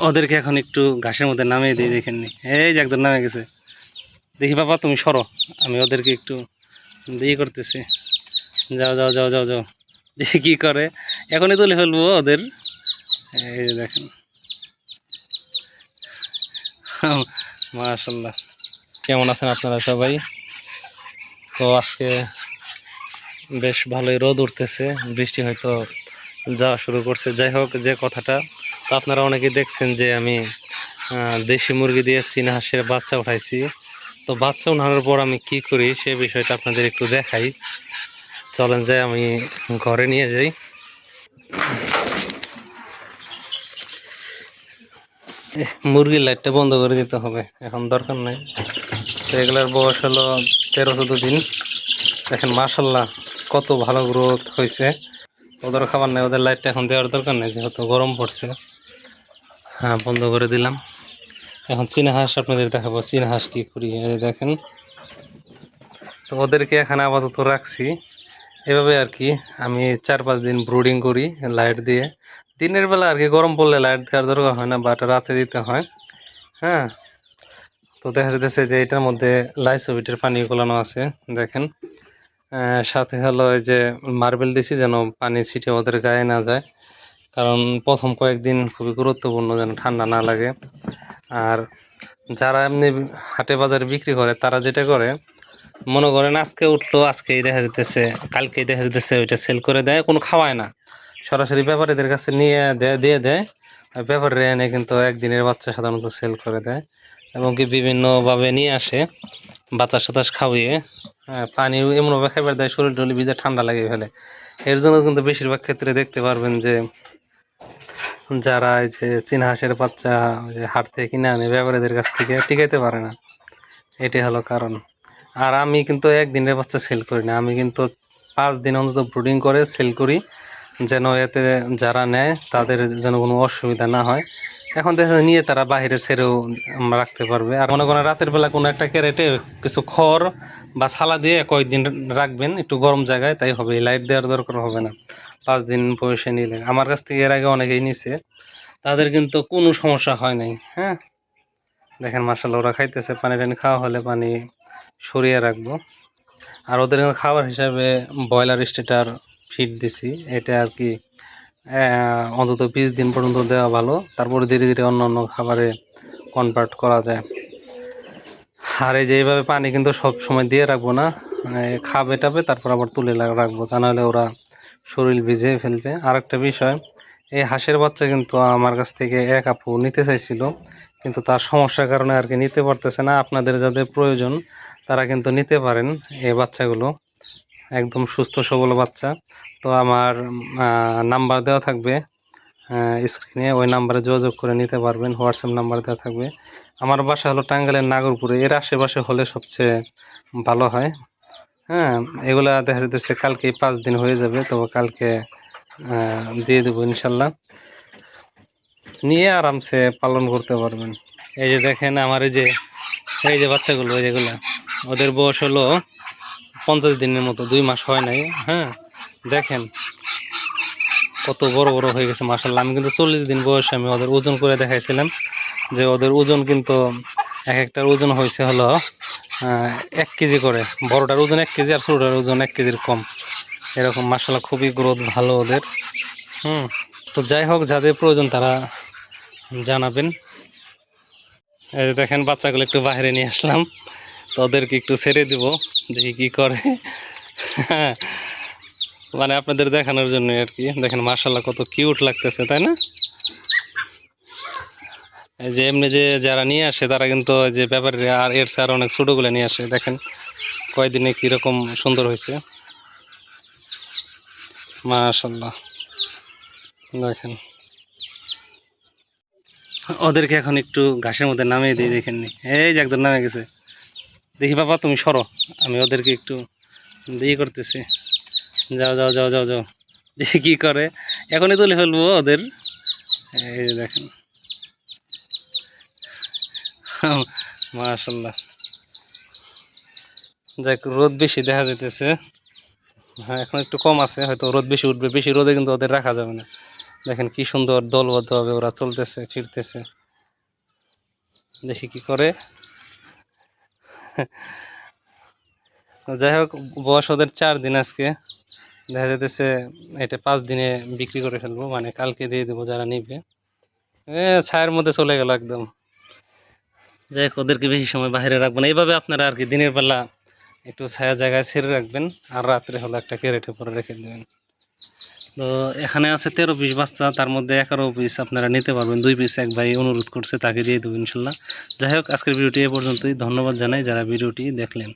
ওদেরকে এখন একটু ঘাসের মধ্যে নামিয়ে দিই, দেখেন নি, এই যে একজন নামে গেছে। দেখি বাবা তুমি সরো, আমি ওদেরকে একটু দিয়ে করতেছি। যাও যাও যাও যাও যাও, দেখি কি করে। এখনই তুলে ফেলবো ওদের। এই যে দেখেন, মাশাল্লাহ। কেমন আছেন আপনারা সবাই? তো আজকে বেশ ভালোই রোদ উঠতেছে, বৃষ্টি হয়তো যাওয়া শুরু করছে। যাই হোক, যে কথাটা, তো আপনারা অনেকেই দেখছেন যে আমি দেশি মুরগি দিয়ে চীনা হাঁসের বাচ্চা উঠাইছি। তো বাচ্চা উঠানোর পর আমি কি করি সে বিষয়টা আপনাদের একটু দেখাই। চলেন যাই, আমি ঘরে নিয়ে যাই। মুরগির লাইটটা বন্ধ করে দিতে হবে, এখন দরকার নাই। তো এগুলার বয়স হলো 13-14 দিন। দেখেন মাশাল্লাহ কত ভালো গ্রোথ হয়েছে। ওদের খাবার নেই, ওদের লাইটটা এখন দেওয়ার দরকার নেই যেহেতু গরম পড়ছে। হ্যাঁ, বন্ধ করে দিলাম। এখন চীনা হাঁস আপনাদের দেখাবো, চীনা হাঁস কী করি। এই দেখেন, তো ওদেরকে এখানে আপাতত রাখছি এভাবে আর কি। আমি 4-5 দিন ব্রুডিং করি লাইট দিয়ে। দিনের বেলা আর কি গরম পড়লে লাইট দেওয়ার দরকার হয় না, বাট রাতে দিতে হয়। হ্যাঁ, তো দেখা যাচ্ছে যে এটার মধ্যে লাইসোভিটের পানি গলানো আছে, দেখেন। সাথে হলো এই যে মার্বেল দিছি যেন পানি ছিটে ওদের গায়ে না যায়, কারণ প্রথম কয়েকদিন খুবই গুরুত্বপূর্ণ যেন ঠান্ডা না লাগে। আর যারা এমনি হাটে বাজারে বিক্রি করে তারা যেটা করে, মনে করেন আজকে উঠলো, আজকেই দেখা যেতেছে, কালকেই দেখা যেতেছে ওইটা সেল করে দেয়, কোনো খাওয়ায় না, সরাসরি ব্যাপারীদের কাছে নিয়ে দিয়ে দেয়। ব্যাপারীরা এনে কিন্তু একদিনের বাচ্চা সাধারণত সেল করে দেয়, এবং কি বিভিন্নভাবে নিয়ে আসে বাতাস টাতাস খাওয়িয়ে। হ্যাঁ, পানি এমনভাবে খাবার দেয় শরীর টরীর ভিজে ঠান্ডা লাগে ফেলে। এর জন্য কিন্তু বেশিরভাগ ক্ষেত্রে দেখতে পারবেন যে যারা এই যে চীনা হাঁসের বাচ্চা ওই যে হাট থেকে কিনে আনে ব্যাপারীদের কাছ থেকে টিকাইতে পারে না, এটাই হলো কারণ। আর আমি কিন্তু একদিনের বাচ্চা সেল করি না, আমি কিন্তু 5 দিন অন্তত ব্রুডিং করে সেল করি, যেন এতে যারা নেয় তাদের যেন কোনো অসুবিধা না হয়। এখন দেখা যায় নিয়ে তারা বাইরে ছেড়েও রাখতে পারবে। আর মনে করেন রাতের বেলা কোনো একটা ক্যারেটে কিছু খড় বা ছালা দিয়ে কয়েকদিন রাখবেন একটু গরম জায়গায়, তাই হবে, লাইট দেওয়ার দরকার হবে না 5 দিন বয়সে নিলে। আমার কাছ থেকে এর আগে অনেকেই নিছে, তাদের কিন্তু কোনো সমস্যা হয় নাই। হ্যাঁ, দেখেন মাশাআল্লাহ ওরা খাইতেছে। পানি টানি খাওয়া হলে পানি সরিয়ে রাখবো। আর ওদের খাবার হিসাবে ব্রয়লার স্টেটার ফিড দিছি, এটা আর কি অন্তত 20 দিন পর্যন্ত দেওয়া ভালো, তারপরে ধীরে ধীরে অন্য অন্য খাবারে কনভার্ট করা যায়। আর এই যে এইভাবে পানি কিন্তু সব সময় দিয়ে রাখবো না, খাবে টাবে তারপর আবার তুলে রাখবো, তা নাহলে ওরা শরীর ভিজে ফেলবে। আর একটা বিষয়, এই হাঁসের বাচ্চা কিন্তু আমার কাছ থেকে এক আপু নিতে চাইছিল, কিন্তু তার সমস্যার কারণে আর কি নিতে পারতেছে না। আপনাদের যাদের প্রয়োজন তারা কিন্তু নিতে পারেন এই বাচ্চাগুলো, একদম সুস্থ সবল বাচ্চা। তো আমার নাম্বার দেওয়া থাকবে স্ক্রিনে, ওই নাম্বারে যোগাযোগ করে নিতে পারবেন, হোয়াটসঅ্যাপ নাম্বার দেওয়া থাকবে। আমার বাসা হলো টাঙ্গাইলের নাগরপুরে, এর আশেপাশে হলে সবচেয়ে ভালো হয়। হ্যাঁ, এগুলা দেখা যাচ্ছে কালকে 5 দিন হয়ে যাবে, তো কালকে দিয়ে দেবো ইনশাল্লাহ। নিয়ে আরামসে পালন করতে পারবেন। এই যে দেখেন আমার এই যে বাচ্চাগুলো, যেগুলা ওদের বয়স হলো 50 দিনের মতো, 2 মাস হয় নাই। হ্যাঁ, দেখেন কত বড় বড় হয়ে গেছে মাশাআল্লাহ। আমি কিন্তু 40 দিন বয়সে আমি ওদের ওজন করে দেখাইছিলাম, যে ওদের ওজন কিন্তু এক একটার ওজন হয়েছে হলো 1 কেজি করে। বড়টার ওজন 1 কেজি আর ছোটটার ওজন 1 কেজির কম, এরকম মাশাআল্লাহ খুবই গ্রোথ ভালো ওদের। তো যাই হোক, যাদের প্রয়োজন তারা জানাবেন। এই যে দেখেন বাচ্চাগুলো একটু বাইরে নিয়ে আসলাম, তো ওদেরকে একটু ছেড়ে দিব, দেখি কি করে। হ্যাঁ, মানে আপনাদের দেখানোর জন্য আর কি। দেখেন মাশাআল্লাহ কত কিউট লাগতেছে, তাই না? এই যে এমনি যে যারা নিয়ে আসে তারা কিন্তু যে ব্যাপারে আর এর স্যার অনেক ছোটোগুলো নিয়ে আসে, দেখেন কয়দিনে কীরকম সুন্দর হয়েছে মাশাআল্লাহ। দেখেন ওদেরকে এখন একটু ঘাসের মধ্যে নামিয়ে দিই, দেখেন নি, এই যে একজন নামে গেছে। দেখি বাবা তুমি সরো, আমি ওদেরকে একটু দিয়ে করতেছি। যাও যাও যাও যাও যাও, দেখি কি করে। এখনই তুলে ফেলবো ওদের। এই যে দেখেন, মাশাআল্লাহ। যাক, রোদ বেশি দেখা যাইতেছে। হ্যাঁ, এখন একটু কম আছে, হয়তো রোদ বেশি উঠবে, বেশি রোদে কিন্তু ওদের রাখা যাবে না। দেখেন কি সুন্দর দলবদ্ধভাবে ওরা চলতেছে ফিরতেছে, দেখি কি করে। যাই হোক, বয়স ওদের 4 দিন। আজকে দেখা যেতেছে এটা 5 দিনে বিক্রি করে ফেলবো, মানে কালকে দিয়ে দেবো যারা নিবে। ছায়ের মধ্যে চলে গেল একদম। যাই হোক, ওদেরকে বেশি সময় বাইরে রাখবো না, এইভাবে আপনারা আর কি দিনের বেলা একটু ছায়া জায়গায় ছেড়ে রাখবেন, আর রাত্রে হলো একটা ক্যারেটে পরে রেখে দেবেন। তো এখানে আছে 13 পিস বাচ্চা, তার মধ্যে 11 পিস আপনারা নিতে পারবেন। 2 পিস এক ভাই অনুরোধ করছে, তাকে দিয়ে দেবো ইনশাল্লাহ। যাই হোক, আজকের ভিডিওটি এ পর্যন্তই। ধন্যবাদ জানাই যারা ভিডিওটি দেখলেন।